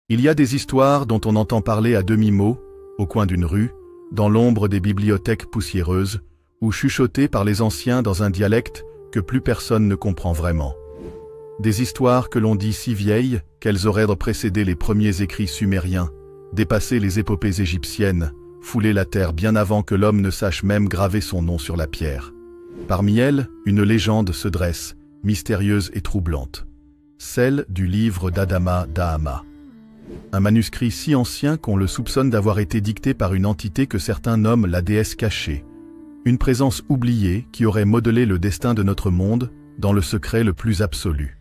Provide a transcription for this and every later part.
Il y a des histoires dont on entend parler à demi-mot, au coin d'une rue, dans l'ombre des bibliothèques poussiéreuses, ou chuchotées par les anciens dans un dialecte que plus personne ne comprend vraiment. Des histoires que l'on dit si vieilles qu'elles auraient précédé les premiers écrits sumériens, dépassé les épopées égyptiennes, foulé la terre bien avant que l'homme ne sache même graver son nom sur la pierre. Parmi elles, une légende se dresse, mystérieuse et troublante. Celle du livre d'Adama Dahama. Un manuscrit si ancien qu'on le soupçonne d'avoir été dicté par une entité que certains nomment la déesse cachée. Une présence oubliée qui aurait modelé le destin de notre monde dans le secret le plus absolu.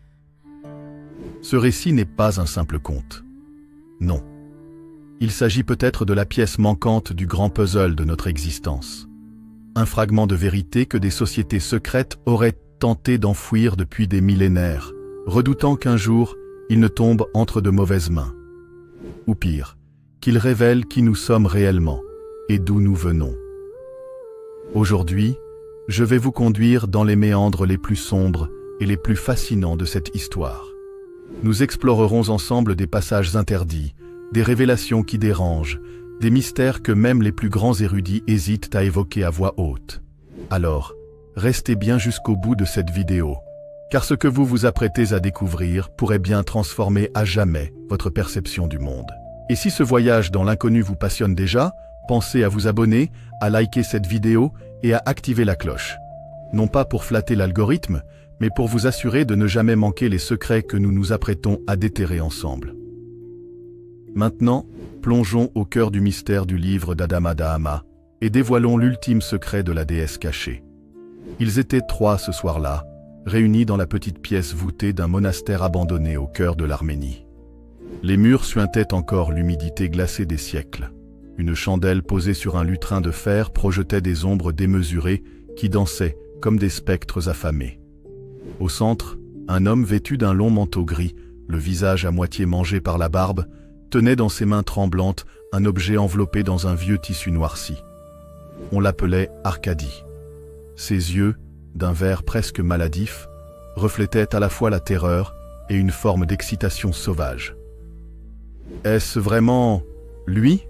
Ce récit n'est pas un simple conte. Non. Il s'agit peut-être de la pièce manquante du grand puzzle de notre existence. Un fragment de vérité que des sociétés secrètes auraient tenté d'enfouir depuis des millénaires, redoutant qu'un jour, il ne tombe entre de mauvaises mains. Ou pire, qu'il révèle qui nous sommes réellement et d'où nous venons. Aujourd'hui, je vais vous conduire dans les méandres les plus sombres et les plus fascinants de cette histoire. Nous explorerons ensemble des passages interdits, des révélations qui dérangent, des mystères que même les plus grands érudits hésitent à évoquer à voix haute. Alors, restez bien jusqu'au bout de cette vidéo, car ce que vous vous apprêtez à découvrir pourrait bien transformer à jamais votre perception du monde. Et si ce voyage dans l'inconnu vous passionne déjà, pensez à vous abonner, à liker cette vidéo et à activer la cloche. Non pas pour flatter l'algorithme, mais pour vous assurer de ne jamais manquer les secrets que nous nous apprêtons à déterrer ensemble. Maintenant, plongeons au cœur du mystère du livre d'Adama Dahama et dévoilons l'ultime secret de la déesse cachée. Ils étaient 3 ce soir-là, réunis dans la petite pièce voûtée d'un monastère abandonné au cœur de l'Arménie. Les murs suintaient encore l'humidité glacée des siècles. Une chandelle posée sur un lutrin de fer projetait des ombres démesurées qui dansaient comme des spectres affamés. Au centre, un homme vêtu d'un long manteau gris, le visage à moitié mangé par la barbe, tenait dans ses mains tremblantes un objet enveloppé dans un vieux tissu noirci. On l'appelait Arkady. Ses yeux, d'un vert presque maladif, reflétaient à la fois la terreur et une forme d'excitation sauvage. « Est-ce vraiment lui ?»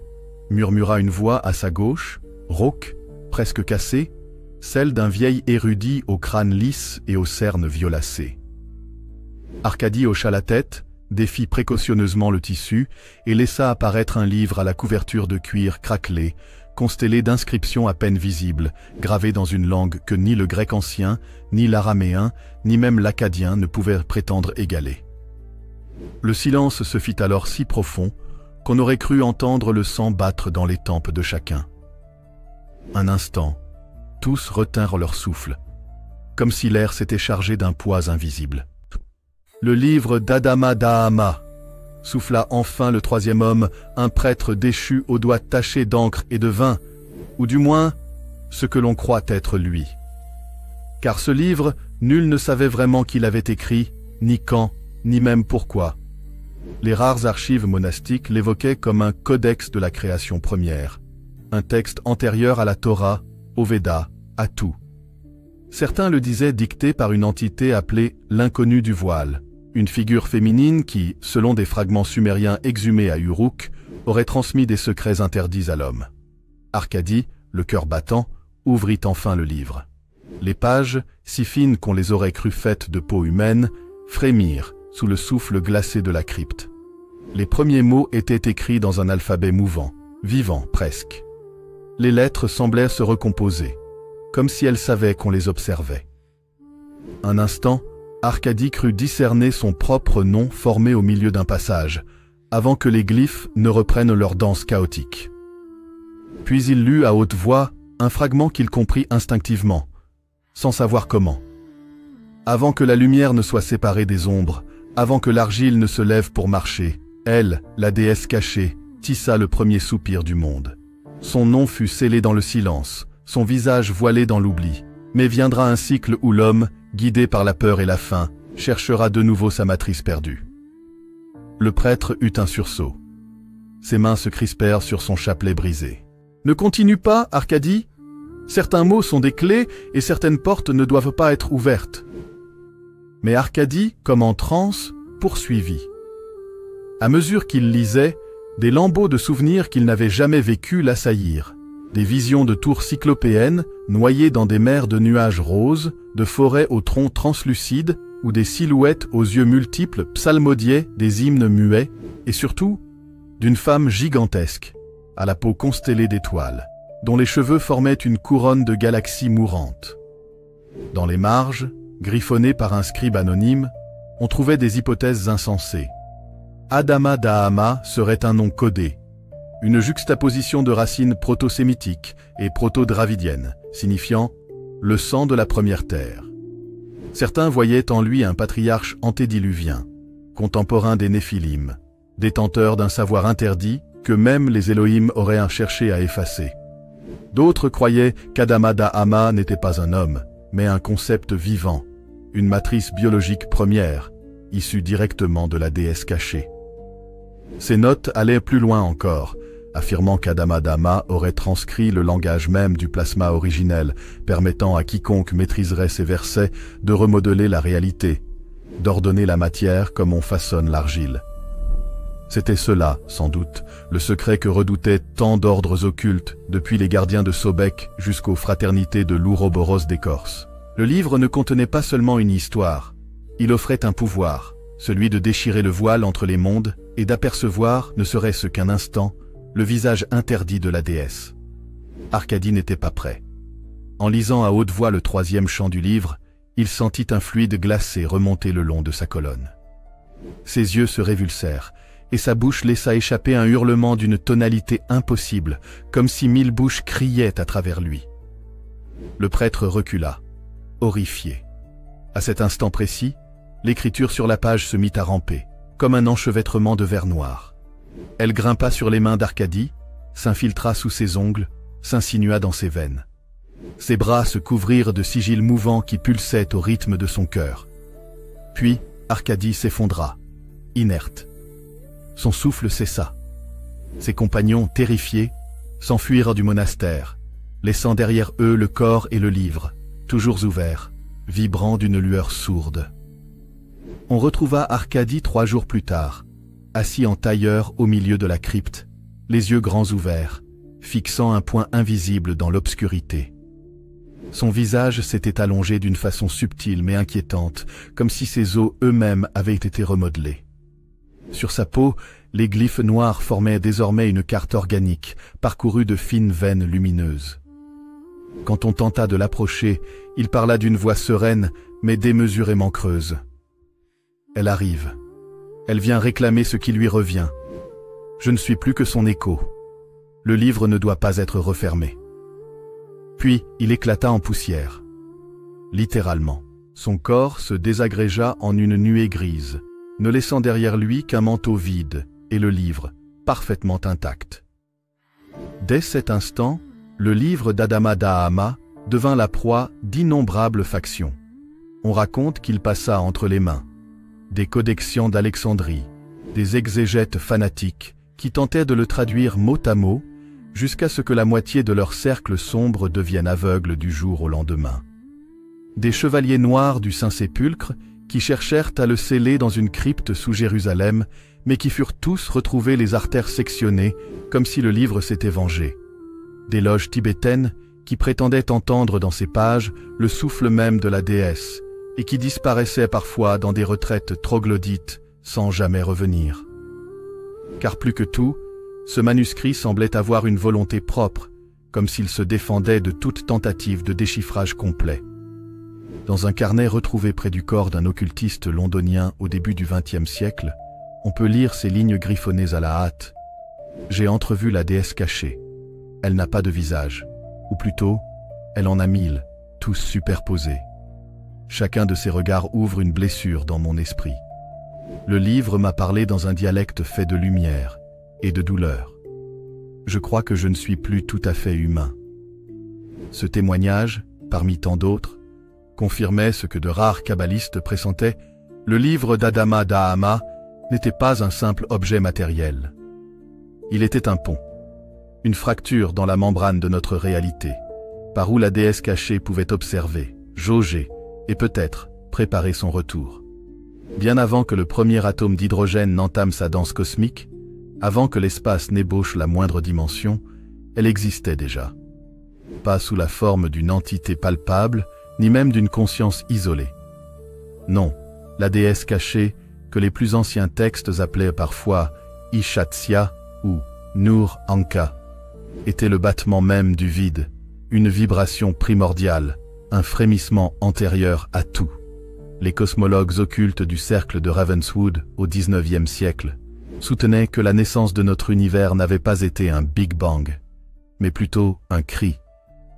murmura une voix à sa gauche, rauque, presque cassée, celle d'un vieil érudit au crâne lisse et aux cernes violacées. Arkady hocha la tête, défit précautionneusement le tissu et laissa apparaître un livre à la couverture de cuir craquelé, constellé d'inscriptions à peine visibles, gravées dans une langue que ni le grec ancien, ni l'araméen, ni même l'akkadien ne pouvaient prétendre égaler. Le silence se fit alors si profond qu'on aurait cru entendre le sang battre dans les tempes de chacun. Un instant, tous retinrent leur souffle, comme si l'air s'était chargé d'un poids invisible. « Le livre d'Adama Dahama !» souffla enfin le 3e homme, un prêtre déchu aux doigts tachés d'encre et de vin, ou du moins, ce que l'on croit être lui. Car ce livre, nul ne savait vraiment qui l'avait écrit, ni quand, ni même pourquoi. Les rares archives monastiques l'évoquaient comme un codex de la création première, un texte antérieur à la Torah, aux Védas, à tout. Certains le disaient dicté par une entité appelée l'inconnu du voile, une figure féminine qui, selon des fragments sumériens exhumés à Uruk, aurait transmis des secrets interdits à l'homme. Arkady, le cœur battant, ouvrit enfin le livre. Les pages, si fines qu'on les aurait crues faites de peau humaine, frémirent sous le souffle glacé de la crypte. Les premiers mots étaient écrits dans un alphabet mouvant, vivant presque. Les lettres semblaient se recomposer, comme si elles savaient qu'on les observait. Un instant, Arkady crut discerner son propre nom formé au milieu d'un passage, avant que les glyphes ne reprennent leur danse chaotique. Puis il lut à haute voix un fragment qu'il comprit instinctivement, sans savoir comment. Avant que la lumière ne soit séparée des ombres, avant que l'argile ne se lève pour marcher, elle, la déesse cachée, tissa le premier soupir du monde. Son nom fut scellé dans le silence, son visage voilé dans l'oubli. Mais viendra un cycle où l'homme, guidé par la peur et la faim, cherchera de nouveau sa matrice perdue. Le prêtre eut un sursaut. Ses mains se crispèrent sur son chapelet brisé. « Ne continue pas, Arkady. Certains mots sont des clés et certaines portes ne doivent pas être ouvertes. » Mais Arkady, comme en transe, poursuivit. À mesure qu'il lisait, des lambeaux de souvenirs qu'il n'avait jamais vécus l'assaillirent. Des visions de tours cyclopéennes, noyées dans des mers de nuages roses, de forêts aux troncs translucides, ou des silhouettes aux yeux multiples psalmodiaient des hymnes muets, et surtout, d'une femme gigantesque, à la peau constellée d'étoiles, dont les cheveux formaient une couronne de galaxies mourantes. Dans les marges, griffonnées par un scribe anonyme, on trouvait des hypothèses insensées. Adama Dahama serait un nom codé, une juxtaposition de racines proto-sémitiques et proto-dravidiennes, signifiant « le sang de la première terre ». Certains voyaient en lui un patriarche antédiluvien, contemporain des Néphilim, détenteur d'un savoir interdit que même les Élohim auraient cherché à effacer. D'autres croyaient qu'Adama Dahama n'était pas un homme, mais un concept vivant, une matrice biologique première, issue directement de la déesse cachée. Ces notes allaient plus loin encore, affirmant qu'Adama Dahama aurait transcrit le langage même du plasma originel, permettant à quiconque maîtriserait ces versets de remodeler la réalité, d'ordonner la matière comme on façonne l'argile. C'était cela, sans doute, le secret que redoutaient tant d'ordres occultes, depuis les gardiens de Sobek jusqu'aux fraternités de l'Ouroboros d'écorce. Le livre ne contenait pas seulement une histoire, il offrait un pouvoir, celui de déchirer le voile entre les mondes et d'apercevoir, ne serait-ce qu'un instant, le visage interdit de la déesse. Arkady n'était pas prêt. En lisant à haute voix le 3e chant du livre, il sentit un fluide glacé remonter le long de sa colonne. Ses yeux se révulsèrent, et sa bouche laissa échapper un hurlement d'une tonalité impossible, comme si 1000 bouches criaient à travers lui. Le prêtre recula, horrifié. À cet instant précis, l'écriture sur la page se mit à ramper, comme un enchevêtrement de verre noir. Elle grimpa sur les mains d'Arkady, s'infiltra sous ses ongles, s'insinua dans ses veines. Ses bras se couvrirent de sigils mouvants qui pulsaient au rythme de son cœur. Puis, Arkady s'effondra, inerte. Son souffle cessa. Ses compagnons, terrifiés, s'enfuirent du monastère, laissant derrière eux le corps et le livre, toujours ouverts, vibrant d'une lueur sourde. On retrouva Arkady 3 jours plus tard, assis en tailleur au milieu de la crypte, les yeux grands ouverts, fixant un point invisible dans l'obscurité. Son visage s'était allongé d'une façon subtile mais inquiétante, comme si ses os eux-mêmes avaient été remodelés. Sur sa peau, les glyphes noirs formaient désormais une carte organique, parcourue de fines veines lumineuses. Quand on tenta de l'approcher, il parla d'une voix sereine, mais démesurément creuse. « Elle arrive. Elle vient réclamer ce qui lui revient. Je ne suis plus que son écho. Le livre ne doit pas être refermé. » Puis, il éclata en poussière. Littéralement. Son corps se désagrégea en une nuée grise, ne laissant derrière lui qu'un manteau vide et le livre, parfaitement intact. Dès cet instant, le livre d'Adama Dahama devint la proie d'innombrables factions. On raconte qu'il passa entre les mains des codexians d'Alexandrie, des exégètes fanatiques qui tentaient de le traduire mot à mot jusqu'à ce que la moitié de leur cercle sombre devienne aveugle du jour au lendemain. Des chevaliers noirs du Saint-Sépulcre qui cherchèrent à le sceller dans une crypte sous Jérusalem, mais qui furent tous retrouvés les artères sectionnées, comme si le livre s'était vengé. Des loges tibétaines qui prétendaient entendre dans ces pages le souffle même de la déesse, et qui disparaissaient parfois dans des retraites troglodytes sans jamais revenir. Car plus que tout, ce manuscrit semblait avoir une volonté propre, comme s'il se défendait de toute tentative de déchiffrage complet. Dans un carnet retrouvé près du corps d'un occultiste londonien au début du XXe siècle, on peut lire ces lignes griffonnées à la hâte. « J'ai entrevu la déesse cachée. Elle n'a pas de visage. Ou plutôt, elle en a 1000, tous superposés. Chacun de ces regards ouvre une blessure dans mon esprit. Le livre m'a parlé dans un dialecte fait de lumière et de douleur. Je crois que je ne suis plus tout à fait humain. » Ce témoignage, parmi tant d'autres, confirmait ce que de rares kabbalistes pressentaient, le livre d'Adama Dahama n'était pas un simple objet matériel. Il était un pont, une fracture dans la membrane de notre réalité, par où la déesse cachée pouvait observer, jauger et peut-être préparer son retour. Bien avant que le premier atome d'hydrogène n'entame sa danse cosmique, avant que l'espace n'ébauche la moindre dimension, elle existait déjà. Pas sous la forme d'une entité palpable, ni même d'une conscience isolée. Non, la déesse cachée, que les plus anciens textes appelaient parfois Ishatsya ou Nur Anka, était le battement même du vide, une vibration primordiale, un frémissement antérieur à tout. Les cosmologues occultes du cercle de Ravenswood au XIXe siècle soutenaient que la naissance de notre univers n'avait pas été un Big Bang, mais plutôt un cri,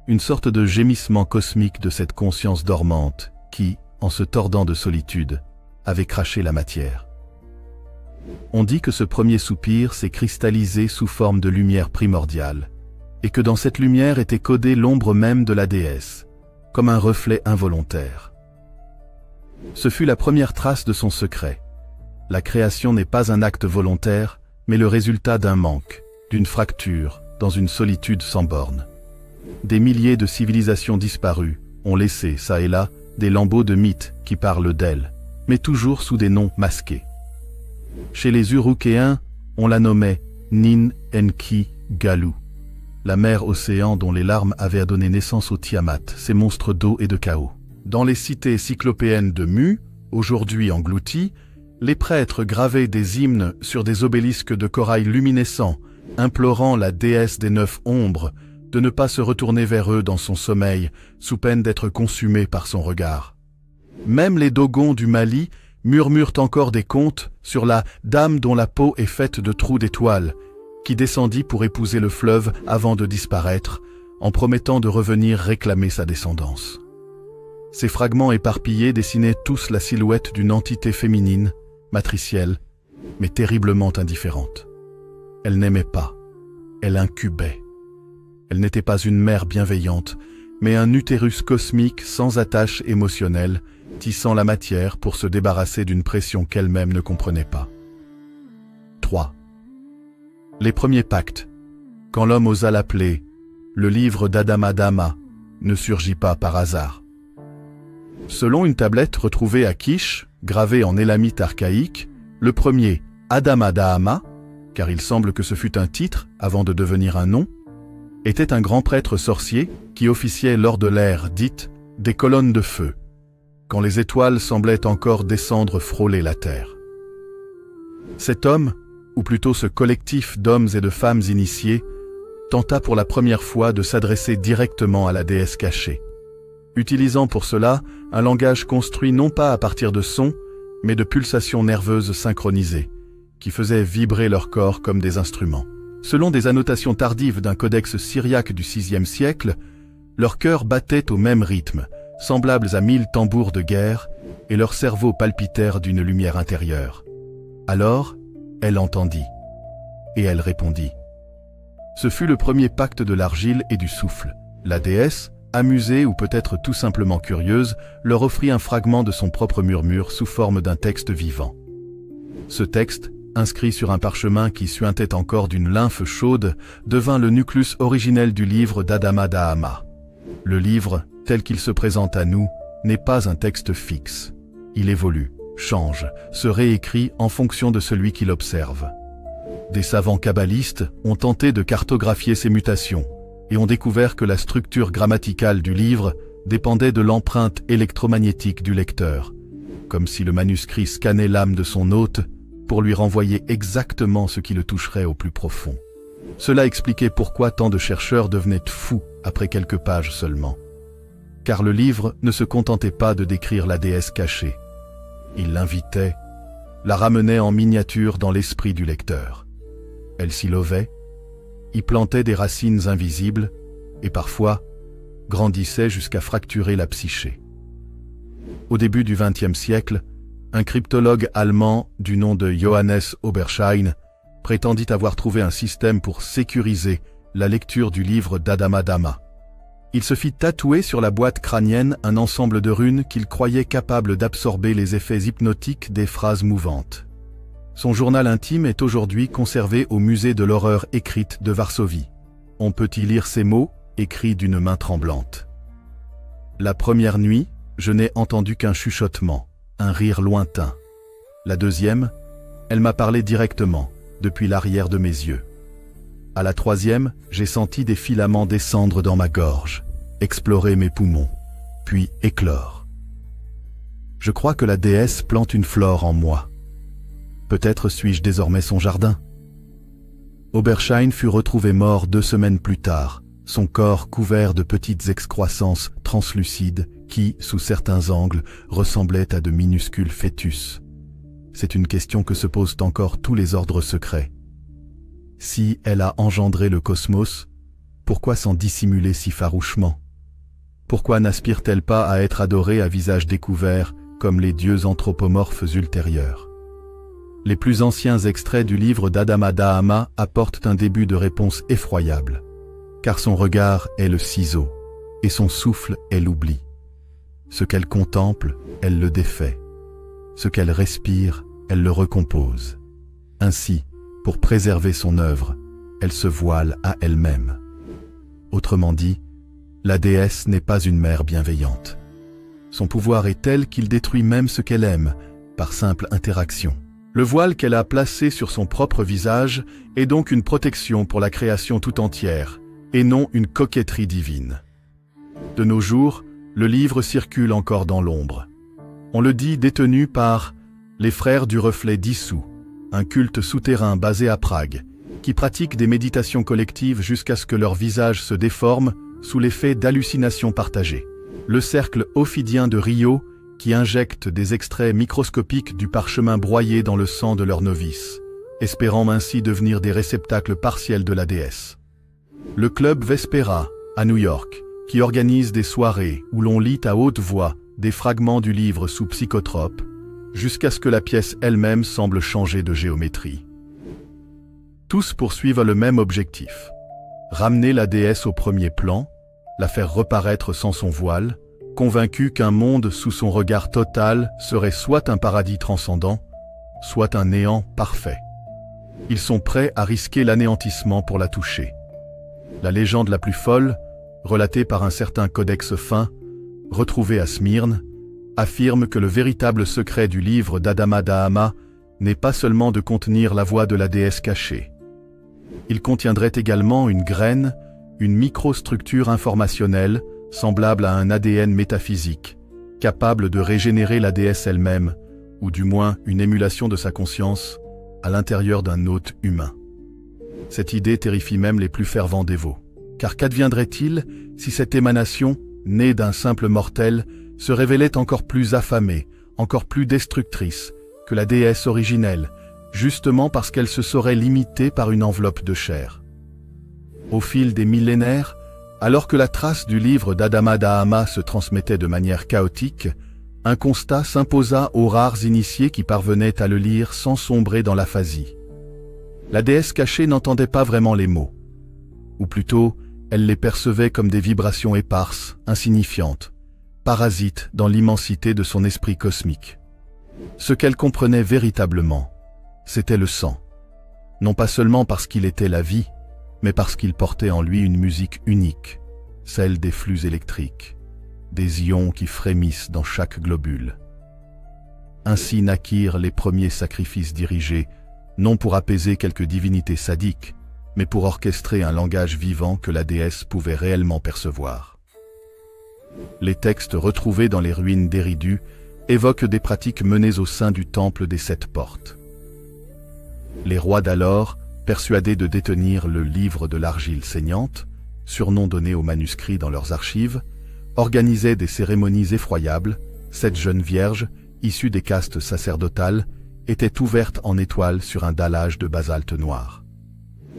une sorte de gémissement cosmique de cette conscience dormante qui, en se tordant de solitude, avait craché la matière. On dit que ce premier soupir s'est cristallisé sous forme de lumière primordiale, et que dans cette lumière était codée l'ombre même de la déesse, comme un reflet involontaire. Ce fut la première trace de son secret. La création n'est pas un acte volontaire, mais le résultat d'un manque, d'une fracture, dans une solitude sans bornes. Des milliers de civilisations disparues ont laissé, ça et là, des lambeaux de mythes qui parlent d'elle, mais toujours sous des noms masqués. Chez les Urukéens, on la nommait Nin Enki Galu, la mer océan dont les larmes avaient donné naissance aux Tiamat, ces monstres d'eau et de chaos. Dans les cités cyclopéennes de Mu, aujourd'hui englouties, les prêtres gravaient des hymnes sur des obélisques de corail luminescents, implorant la déesse des 9 ombres de ne pas se retourner vers eux dans son sommeil, sous peine d'être consumée par son regard. Même les Dogons du Mali murmurent encore des contes sur la dame dont la peau est faite de trous d'étoiles, qui descendit pour épouser le fleuve avant de disparaître, en promettant de revenir réclamer sa descendance. Ces fragments éparpillés dessinaient tous la silhouette d'une entité féminine, matricielle, mais terriblement indifférente. Elle n'aimait pas, elle incubait. Elle n'était pas une mère bienveillante, mais un utérus cosmique sans attache émotionnelle, tissant la matière pour se débarrasser d'une pression qu'elle-même ne comprenait pas. 3. Les premiers pactes. Quand l'homme osa l'appeler, le livre d'Adama Dama ne surgit pas par hasard. Selon une tablette retrouvée à Kish, gravée en élamite archaïque, le premier, Adama Dahama, car il semble que ce fut un titre avant de devenir un nom, était un grand prêtre sorcier qui officiait lors de l'ère dite des colonnes de feu, quand les étoiles semblaient encore descendre frôler la terre. Cet homme, ou plutôt ce collectif d'hommes et de femmes initiés, tenta pour la première fois de s'adresser directement à la déesse cachée, utilisant pour cela un langage construit non pas à partir de sons, mais de pulsations nerveuses synchronisées, qui faisaient vibrer leur corps comme des instruments. Selon des annotations tardives d'un codex syriaque du VIe siècle, leurs cœurs battaient au même rythme, semblables à 1000 tambours de guerre, et leurs cerveaux palpitèrent d'une lumière intérieure. Alors, elle entendit, et elle répondit. Ce fut le premier pacte de l'argile et du souffle. La déesse, amusée ou peut-être tout simplement curieuse, leur offrit un fragment de son propre murmure sous forme d'un texte vivant. Ce texte, inscrit sur un parchemin qui suintait encore d'une lymphe chaude, devint le nucléus originel du livre d'Adama Dahama. Le livre, tel qu'il se présente à nous, n'est pas un texte fixe. Il évolue, change, se réécrit en fonction de celui qui l'observe. Des savants kabbalistes ont tenté de cartographier ces mutations et ont découvert que la structure grammaticale du livre dépendait de l'empreinte électromagnétique du lecteur, comme si le manuscrit scannait l'âme de son hôte pour lui renvoyer exactement ce qui le toucherait au plus profond. Cela expliquait pourquoi tant de chercheurs devenaient fous après quelques pages seulement. Car le livre ne se contentait pas de décrire la déesse cachée. Il l'invitait, la ramenait en miniature dans l'esprit du lecteur. Elle s'y lovait, y plantait des racines invisibles et parfois grandissait jusqu'à fracturer la psyché. Au début du XXe siècle, un cryptologue allemand du nom de Johannes Oberschein prétendit avoir trouvé un système pour sécuriser la lecture du livre d'Adama Dama. Il se fit tatouer sur la boîte crânienne un ensemble de runes qu'il croyait capable d'absorber les effets hypnotiques des phrases mouvantes. Son journal intime est aujourd'hui conservé au musée de l'horreur écrite de Varsovie. On peut y lire ces mots, écrits d'une main tremblante. La première nuit, je n'ai entendu qu'un chuchotement, un rire lointain, La deuxième, elle m'a parlé directement, depuis l'arrière de mes yeux. À la troisième, j'ai senti des filaments descendre dans ma gorge, explorer mes poumons, puis éclore. Je crois que la déesse plante une flore en moi. Peut-être suis-je désormais son jardin. Oberschein fut retrouvé mort 2 semaines plus tard, son corps couvert de petites excroissances translucides qui, sous certains angles, ressemblaient à de minuscules fœtus. C'est une question que se posent encore tous les ordres secrets. Si elle a engendré le cosmos, pourquoi s'en dissimuler si farouchement? Pourquoi n'aspire-t-elle pas à être adorée à visage découvert comme les dieux anthropomorphes ultérieurs? Les plus anciens extraits du livre d'Adama Dahama apportent un début de réponse effroyable, car son regard est le ciseau, et son souffle est l'oubli. Ce qu'elle contemple, elle le défait. Ce qu'elle respire, elle le recompose. Ainsi, pour préserver son œuvre, elle se voile à elle-même. Autrement dit, la déesse n'est pas une mère bienveillante. Son pouvoir est tel qu'il détruit même ce qu'elle aime, par simple interaction. Le voile qu'elle a placé sur son propre visage est donc une protection pour la création tout entière, et non une coquetterie divine. De nos jours, le livre circule encore dans l'ombre. On le dit détenu par les frères du reflet dissous, un culte souterrain basé à Prague, qui pratique des méditations collectives jusqu'à ce que leur visage se déforme sous l'effet d'hallucinations partagées. Le cercle ophidien de Rio, qui injecte des extraits microscopiques du parchemin broyé dans le sang de leurs novices, espérant ainsi devenir des réceptacles partiels de la déesse. Le club Vespera, à New York, qui organise des soirées où l'on lit à haute voix des fragments du livre sous psychotrope, jusqu'à ce que la pièce elle-même semble changer de géométrie. Tous poursuivent le même objectif: ramener la déesse au premier plan, la faire reparaître sans son voile, convaincus qu'un monde sous son regard total serait soit un paradis transcendant, soit un néant parfait. Ils sont prêts à risquer l'anéantissement pour la toucher. La légende la plus folle, relatée par un certain codex fin, retrouvé à Smyrne, affirme que le véritable secret du livre d'Adama Dahama n'est pas seulement de contenir la voix de la déesse cachée. Il contiendrait également une graine, une microstructure informationnelle, semblable à un ADN métaphysique, capable de régénérer la déesse elle-même, ou du moins une émulation de sa conscience, à l'intérieur d'un hôte humain. Cette idée terrifie même les plus fervents dévots. Car qu'adviendrait-il si cette émanation, née d'un simple mortel, se révélait encore plus affamée, encore plus destructrice que la déesse originelle, justement parce qu'elle se saurait limitée par une enveloppe de chair? Au fil des millénaires, alors que la trace du livre d'Adama Dahama se transmettait de manière chaotique, un constat s'imposa aux rares initiés qui parvenaient à le lire sans sombrer dans l'aphasie. La déesse cachée n'entendait pas vraiment les mots. Ou plutôt, elle les percevait comme des vibrations éparses, insignifiantes, parasites dans l'immensité de son esprit cosmique. Ce qu'elle comprenait véritablement, c'était le sang. Non pas seulement parce qu'il était la vie, mais parce qu'il portait en lui une musique unique, celle des flux électriques, des ions qui frémissent dans chaque globule. Ainsi naquirent les premiers sacrifices dirigés, non pour apaiser quelque divinité sadique, mais pour orchestrer un langage vivant que la déesse pouvait réellement percevoir. Les textes retrouvés dans les ruines d'Eridu évoquent des pratiques menées au sein du temple des 7 portes. Les rois d'alors, persuadés de détenir le livre de l'argile saignante, surnom donné aux manuscrits dans leurs archives, organisaient des cérémonies effroyables. 7 jeunes vierges, issues des castes sacerdotales, étaient ouvertes en étoiles sur un dallage de basalte noir.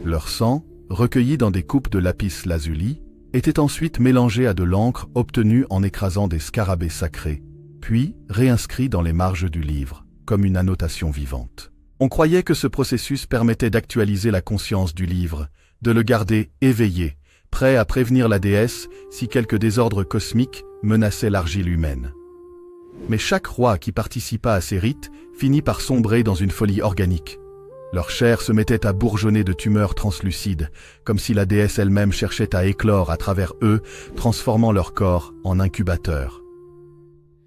Leur sang, recueilli dans des coupes de lapis lazuli, était ensuite mélangé à de l'encre obtenue en écrasant des scarabées sacrés, puis réinscrit dans les marges du livre, comme une annotation vivante. On croyait que ce processus permettait d'actualiser la conscience du livre, de le garder éveillé, prêt à prévenir la déesse si quelque désordre cosmique menaçait l'argile humaine. Mais chaque roi qui participa à ces rites finit par sombrer dans une folie organique. Leur chair se mettait à bourgeonner de tumeurs translucides, comme si la déesse elle-même cherchait à éclore à travers eux, transformant leur corps en incubateur.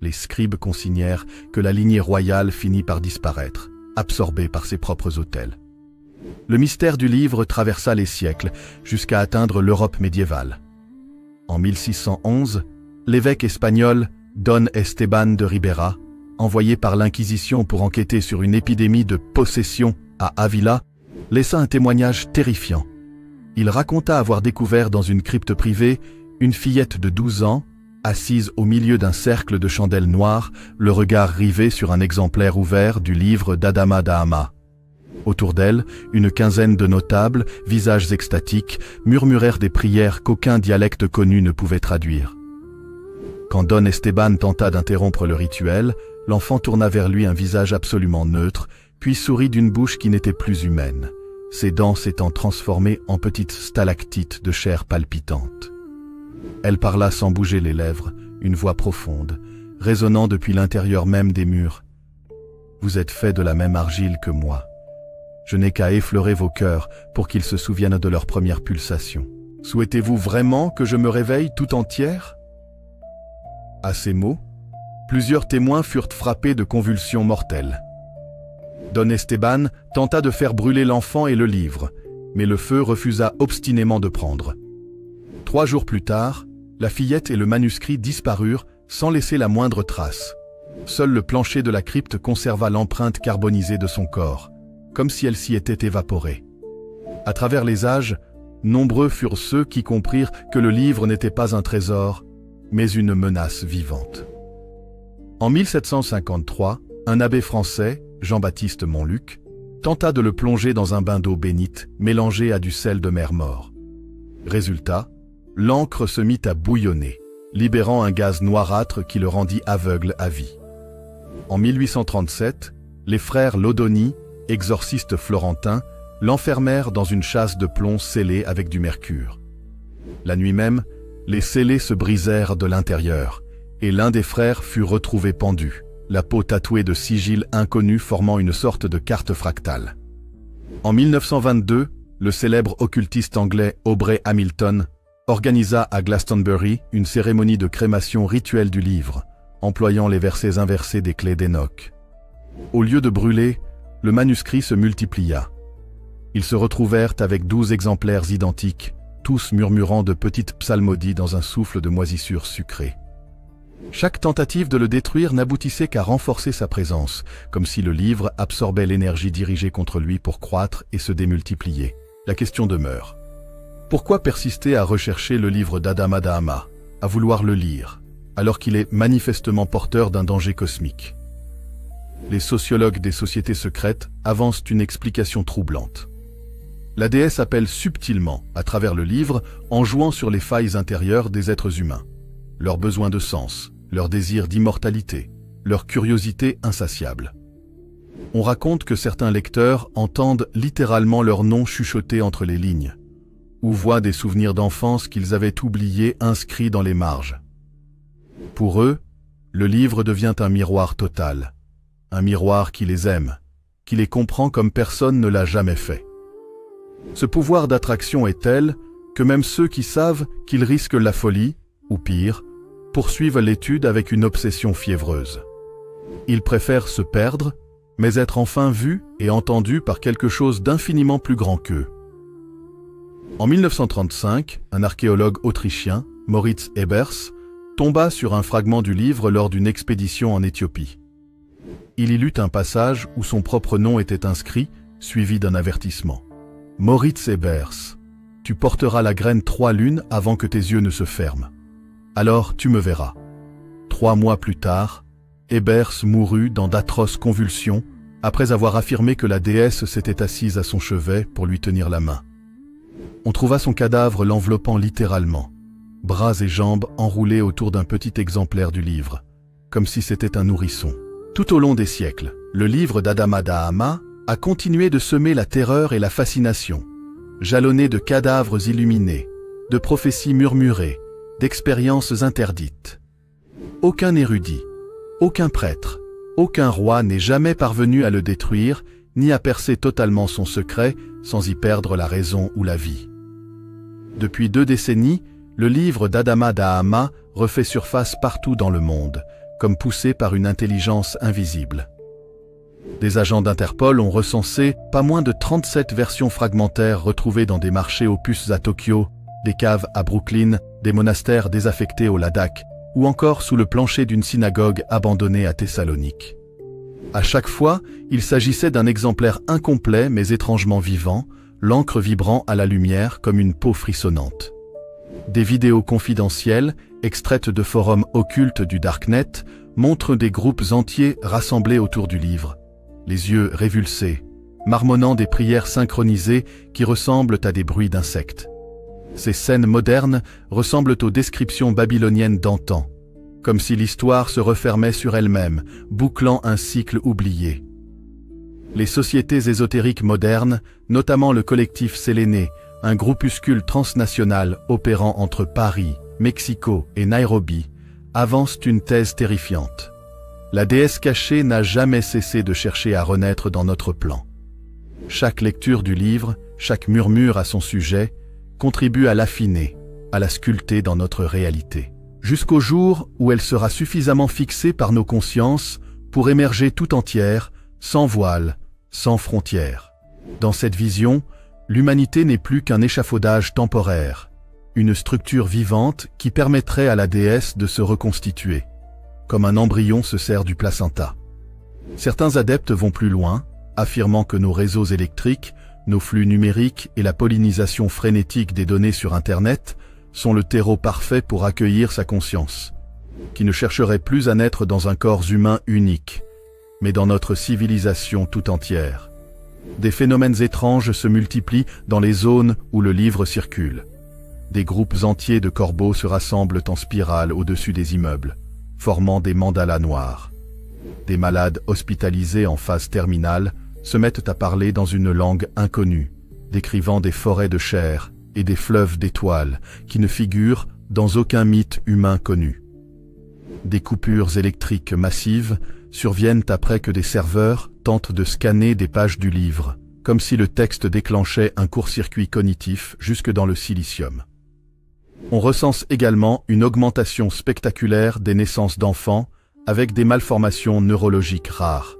Les scribes consignèrent que la lignée royale finit par disparaître, absorbée par ses propres autels. Le mystère du livre traversa les siècles jusqu'à atteindre l'Europe médiévale. En 1611, l'évêque espagnol Don Esteban de Ribera, envoyé par l'Inquisition pour enquêter sur une épidémie de possession à Avila, laissa un témoignage terrifiant. Il raconta avoir découvert dans une crypte privée une fillette de 12 ans, assise au milieu d'un cercle de chandelles noires, le regard rivé sur un exemplaire ouvert du livre d'Adama Dahama. Autour d'elle, une quinzaine de notables, visages extatiques, murmurèrent des prières qu'aucun dialecte connu ne pouvait traduire. Quand Don Esteban tenta d'interrompre le rituel, l'enfant tourna vers lui un visage absolument neutre, puis sourit d'une bouche qui n'était plus humaine, ses dents s'étant transformées en petites stalactites de chair palpitante. Elle parla sans bouger les lèvres, une voix profonde, résonnant depuis l'intérieur même des murs. « Vous êtes fait de la même argile que moi. Je n'ai qu'à effleurer vos cœurs pour qu'ils se souviennent de leur première pulsation. Souhaitez-vous vraiment que je me réveille tout entière ?» À ces mots, plusieurs témoins furent frappés de convulsions mortelles. Don Esteban tenta de faire brûler l'enfant et le livre, mais le feu refusa obstinément de prendre. 3 jours plus tard, la fillette et le manuscrit disparurent sans laisser la moindre trace. Seul le plancher de la crypte conserva l'empreinte carbonisée de son corps, comme si elle s'y était évaporée. À travers les âges, nombreux furent ceux qui comprirent que le livre n'était pas un trésor, mais une menace vivante. En 1753, un abbé français, Jean-Baptiste Montluc, tenta de le plonger dans un bain d'eau bénite mélangée à du sel de mer mort. Résultat, l'encre se mit à bouillonner, libérant un gaz noirâtre qui le rendit aveugle à vie. En 1837, les frères Lodoni, exorcistes florentins, l'enfermèrent dans une châsse de plomb scellée avec du mercure. La nuit même, les scellés se brisèrent de l'intérieur, et l'un des frères fut retrouvé pendu, la peau tatouée de sigils inconnus formant une sorte de carte fractale. En 1922, le célèbre occultiste anglais Aubrey Hamilton organisa à Glastonbury une cérémonie de crémation rituelle du livre, employant les versets inversés des clés d'Enoch. Au lieu de brûler, le manuscrit se multiplia. Ils se retrouvèrent avec 12 exemplaires identiques, tous murmurant de petites psalmodies dans un souffle de moisissure sucrée. Chaque tentative de le détruire n'aboutissait qu'à renforcer sa présence, comme si le livre absorbait l'énergie dirigée contre lui pour croître et se démultiplier. La question demeure. Pourquoi persister à rechercher le livre d'Adama Dahama, à vouloir le lire, alors qu'il est manifestement porteur d'un danger cosmique? Les sociologues des sociétés secrètes avancent une explication troublante. La déesse appelle subtilement, à travers le livre, en jouant sur les failles intérieures des êtres humains, leurs besoins de sens, leur désir d'immortalité, leur curiosité insatiable. On raconte que certains lecteurs entendent littéralement leur nom chuchoter entre les lignes, ou voient des souvenirs d'enfance qu'ils avaient oubliés inscrits dans les marges. Pour eux, le livre devient un miroir total, un miroir qui les aime, qui les comprend comme personne ne l'a jamais fait. Ce pouvoir d'attraction est tel que même ceux qui savent qu'ils risquent la folie, ou pire, poursuivent l'étude avec une obsession fiévreuse. Ils préfèrent se perdre, mais être enfin vus et entendus par quelque chose d'infiniment plus grand qu'eux. En 1935, un archéologue autrichien, Moritz Ebers, tomba sur un fragment du livre lors d'une expédition en Éthiopie. Il y lut un passage où son propre nom était inscrit, suivi d'un avertissement. « Moritz Ebers, tu porteras la graine 3 lunes avant que tes yeux ne se ferment. Alors tu me verras. » 3 mois plus tard, Ebers mourut dans d'atroces convulsions après avoir affirmé que la déesse s'était assise à son chevet pour lui tenir la main. On trouva son cadavre l'enveloppant littéralement, bras et jambes enroulés autour d'un petit exemplaire du livre, comme si c'était un nourrisson. Tout au long des siècles, le livre d'Adama Dahama a continué de semer la terreur et la fascination, jalonné de cadavres illuminés, de prophéties murmurées, d'expériences interdites. Aucun érudit, aucun prêtre, aucun roi n'est jamais parvenu à le détruire, ni à percer totalement son secret sans y perdre la raison ou la vie. Depuis 2 décennies, le livre d'Adama Dahama refait surface partout dans le monde, comme poussés par une intelligence invisible. Des agents d'Interpol ont recensé pas moins de 37 versions fragmentaires retrouvées dans des marchés aux puces à Tokyo, des caves à Brooklyn, des monastères désaffectés au Ladakh, ou encore sous le plancher d'une synagogue abandonnée à Thessalonique. À chaque fois, il s'agissait d'un exemplaire incomplet mais étrangement vivant, l'encre vibrant à la lumière comme une peau frissonnante. Des vidéos confidentielles, extraites de forums occultes du Darknet, montrent des groupes entiers rassemblés autour du livre, les yeux révulsés, marmonnant des prières synchronisées qui ressemblent à des bruits d'insectes. Ces scènes modernes ressemblent aux descriptions babyloniennes d'antan, comme si l'histoire se refermait sur elle-même, bouclant un cycle oublié. Les sociétés ésotériques modernes, notamment le collectif Séléné, un groupuscule transnational opérant entre Paris, Mexico et Nairobi, avancent une thèse terrifiante. La déesse cachée n'a jamais cessé de chercher à renaître dans notre plan. Chaque lecture du livre, chaque murmure à son sujet, contribue à l'affiner, à la sculpter dans notre réalité, jusqu'au jour où elle sera suffisamment fixée par nos consciences pour émerger tout entière, sans voile, sans frontières. Dans cette vision, l'humanité n'est plus qu'un échafaudage temporaire, une structure vivante qui permettrait à la déesse de se reconstituer, comme un embryon se sert du placenta. Certains adeptes vont plus loin, affirmant que nos réseaux électriques, nos flux numériques et la pollinisation frénétique des données sur Internet sont le terreau parfait pour accueillir sa conscience, qui ne chercherait plus à naître dans un corps humain unique, mais dans notre civilisation tout entière. Des phénomènes étranges se multiplient dans les zones où le livre circule. Des groupes entiers de corbeaux se rassemblent en spirale au-dessus des immeubles, formant des mandalas noirs. Des malades hospitalisés en phase terminale se mettent à parler dans une langue inconnue, décrivant des forêts de chair et des fleuves d'étoiles qui ne figurent dans aucun mythe humain connu. Des coupures électriques massives surviennent après que des serveurs tentent de scanner des pages du livre, comme si le texte déclenchait un court-circuit cognitif jusque dans le silicium. On recense également une augmentation spectaculaire des naissances d'enfants avec des malformations neurologiques rares.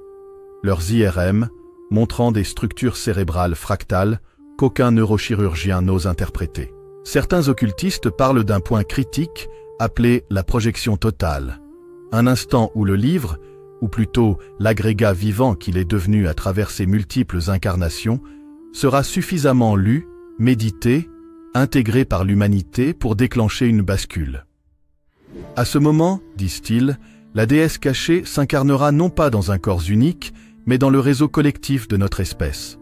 Leurs IRM montrant des structures cérébrales fractales qu'aucun neurochirurgien n'ose interpréter. Certains occultistes parlent d'un point critique appelé la projection totale, un instant où le livre, ou plutôt l'agrégat vivant qu'il est devenu à travers ses multiples incarnations, sera suffisamment lu, médité, intégré par l'humanité pour déclencher une bascule. À ce moment, disent-ils, la déesse cachée s'incarnera non pas dans un corps unique, mais dans le réseau collectif de notre espèce.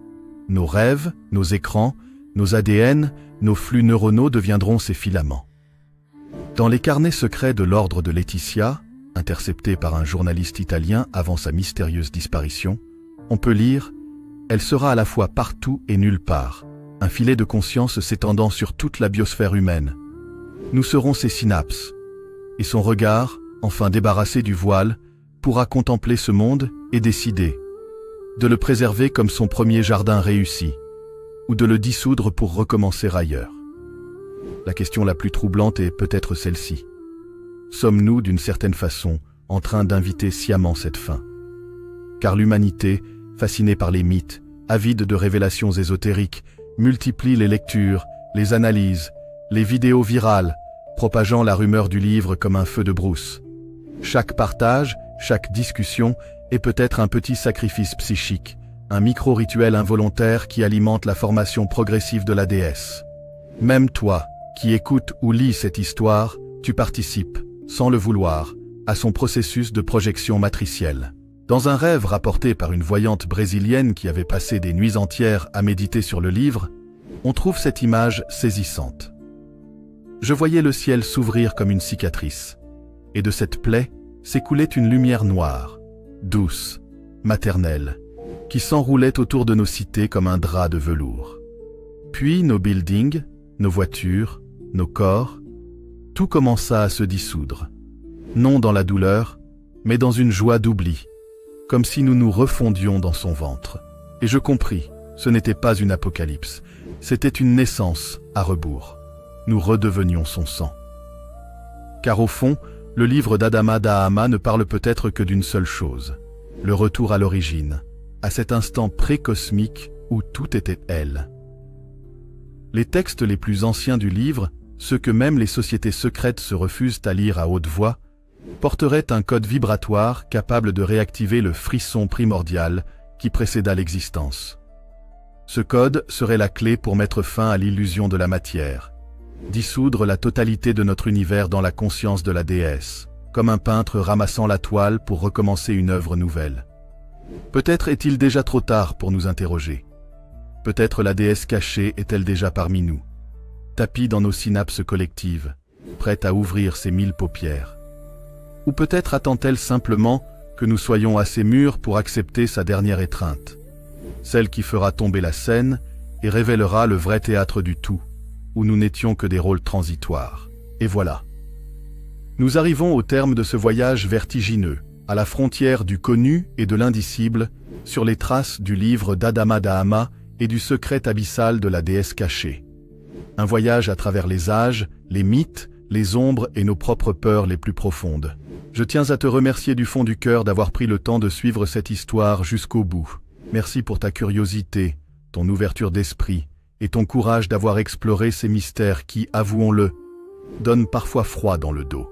Nos rêves, nos écrans, nos ADN, nos flux neuronaux deviendront ces filaments. Dans les carnets secrets de l'ordre de Laetitia, interceptés par un journaliste italien avant sa mystérieuse disparition, on peut lire « Elle sera à la fois partout et nulle part, un filet de conscience s'étendant sur toute la biosphère humaine. Nous serons ses synapses, et son regard, enfin débarrassé du voile, pourra contempler ce monde et décider de le préserver comme son premier jardin réussi, ou de le dissoudre pour recommencer ailleurs. » La question la plus troublante est peut-être celle-ci. Sommes-nous, d'une certaine façon, en train d'inviter sciemment cette fin? Car l'humanité, fascinée par les mythes, avide de révélations ésotériques, multiplie les lectures, les analyses, les vidéos virales, propageant la rumeur du livre comme un feu de brousse. Chaque partage, chaque discussion est peut-être un petit sacrifice psychique, un micro-rituel involontaire qui alimente la formation progressive de la déesse. Même toi, qui écoutes ou lis cette histoire, tu participes, sans le vouloir, à son processus de projection matricielle. Dans un rêve rapporté par une voyante brésilienne qui avait passé des nuits entières à méditer sur le livre, on trouve cette image saisissante. Je voyais le ciel s'ouvrir comme une cicatrice, et de cette plaie s'écoulait une lumière noire, douce, maternelle, qui s'enroulait autour de nos cités comme un drap de velours. Puis nos buildings, nos voitures, nos corps, tout commença à se dissoudre, non dans la douleur, mais dans une joie d'oubli, comme si nous nous refondions dans son ventre. Et je compris, ce n'était pas une apocalypse, c'était une naissance à rebours. Nous redevenions son sang. Car au fond, Le livre d'Adama Dahama ne parle peut-être que d'une seule chose, le retour à l'origine, à cet instant pré-cosmique où tout était elle. Les textes les plus anciens du livre, ceux que même les sociétés secrètes se refusent à lire à haute voix, porteraient un code vibratoire capable de réactiver le frisson primordial qui précéda l'existence. Ce code serait la clé pour mettre fin à l'illusion de la matière, dissoudre la totalité de notre univers dans la conscience de la déesse, comme un peintre ramassant la toile pour recommencer une œuvre nouvelle. Peut-être est-il déjà trop tard pour nous interroger. Peut-être la déesse cachée est-elle déjà parmi nous, tapie dans nos synapses collectives, prête à ouvrir ses 1000 paupières. Ou peut-être attend-elle simplement que nous soyons assez mûrs pour accepter sa dernière étreinte, celle qui fera tomber la scène et révélera le vrai théâtre du tout, où nous n'étions que des rôles transitoires. Et voilà. Nous arrivons au terme de ce voyage vertigineux, à la frontière du connu et de l'indicible, sur les traces du livre d'Adama Dahama et du secret abyssal de la déesse cachée. Un voyage à travers les âges, les mythes, les ombres et nos propres peurs les plus profondes. Je tiens à te remercier du fond du cœur d'avoir pris le temps de suivre cette histoire jusqu'au bout. Merci pour ta curiosité, ton ouverture d'esprit et ton courage d'avoir exploré ces mystères qui, avouons-le, donnent parfois froid dans le dos.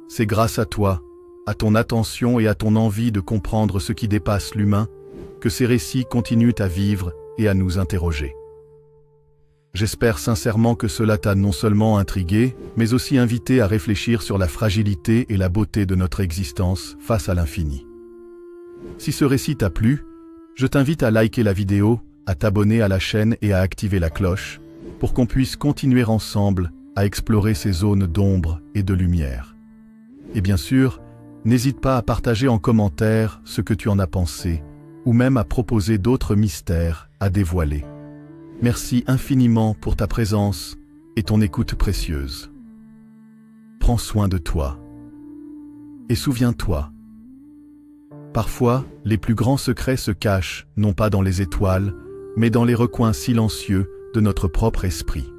C'est grâce à toi, à ton attention et à ton envie de comprendre ce qui dépasse l'humain, que ces récits continuent à vivre et à nous interroger. J'espère sincèrement que cela t'a non seulement intrigué, mais aussi invité à réfléchir sur la fragilité et la beauté de notre existence face à l'infini. Si ce récit t'a plu, je t'invite à liker la vidéo, à t'abonner à la chaîne et à activer la cloche, pour qu'on puisse continuer ensemble à explorer ces zones d'ombre et de lumière. Et bien sûr, n'hésite pas à partager en commentaire ce que tu en as pensé, ou même à proposer d'autres mystères à dévoiler. Merci infiniment pour ta présence et ton écoute précieuse. Prends soin de toi. Et souviens-toi, parfois, les plus grands secrets se cachent, non pas dans les étoiles, mais dans les recoins silencieux de notre propre esprit.